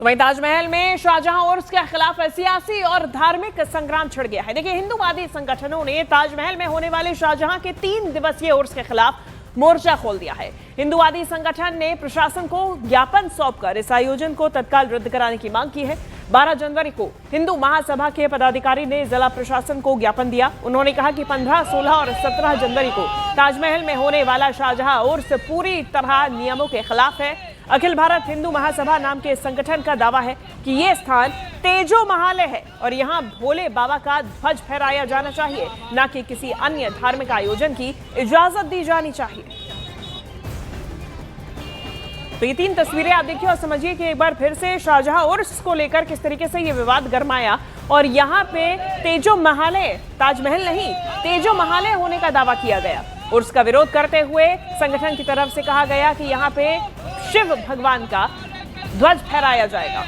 तो वहीं ताजमहल में शाहजहां उर्स के खिलाफ सियासी और धार्मिक संग्राम छिड़ गया है। देखिए, हिंदूवादी संगठनों ने ताजमहल में होने वाले शाहजहां के 3 दिवसीय उर्स के खिलाफ मोर्चा खोल दिया है। हिंदूवादी संगठन ने प्रशासन को ज्ञापन सौंपकर इस आयोजन को तत्काल रद्द कराने की मांग की है। 12 जनवरी को हिंदू महासभा के पदाधिकारी ने जिला प्रशासन को ज्ञापन दिया। उन्होंने कहा कि 15, 16 और 17 जनवरी को ताजमहल में होने वाला शाहजहां उर्स पूरी तरह नियमों के खिलाफ है। अखिल भारत हिंदू महासभा नाम के संगठन का दावा है कि ये स्थान तेजो महालय है और यहाँ भोले बाबा का ध्वज फहराया जाना चाहिए, न कि किसी अन्य धार्मिक आयोजन की इजाजत दी जानी चाहिए। तो ये 3 तस्वीरें आप देखिए और समझिए कि एक बार फिर से शाहजहां उर्स को लेकर किस तरीके से ये विवाद गरमाया और यहाँ पे तेजो महालय, ताजमहल नहीं, तेजो महालय होने का दावा किया गया। उर्स का विरोध करते हुए संगठन की तरफ से कहा गया कि यहाँ पे शिव भगवान का ध्वज फहराया जाएगा।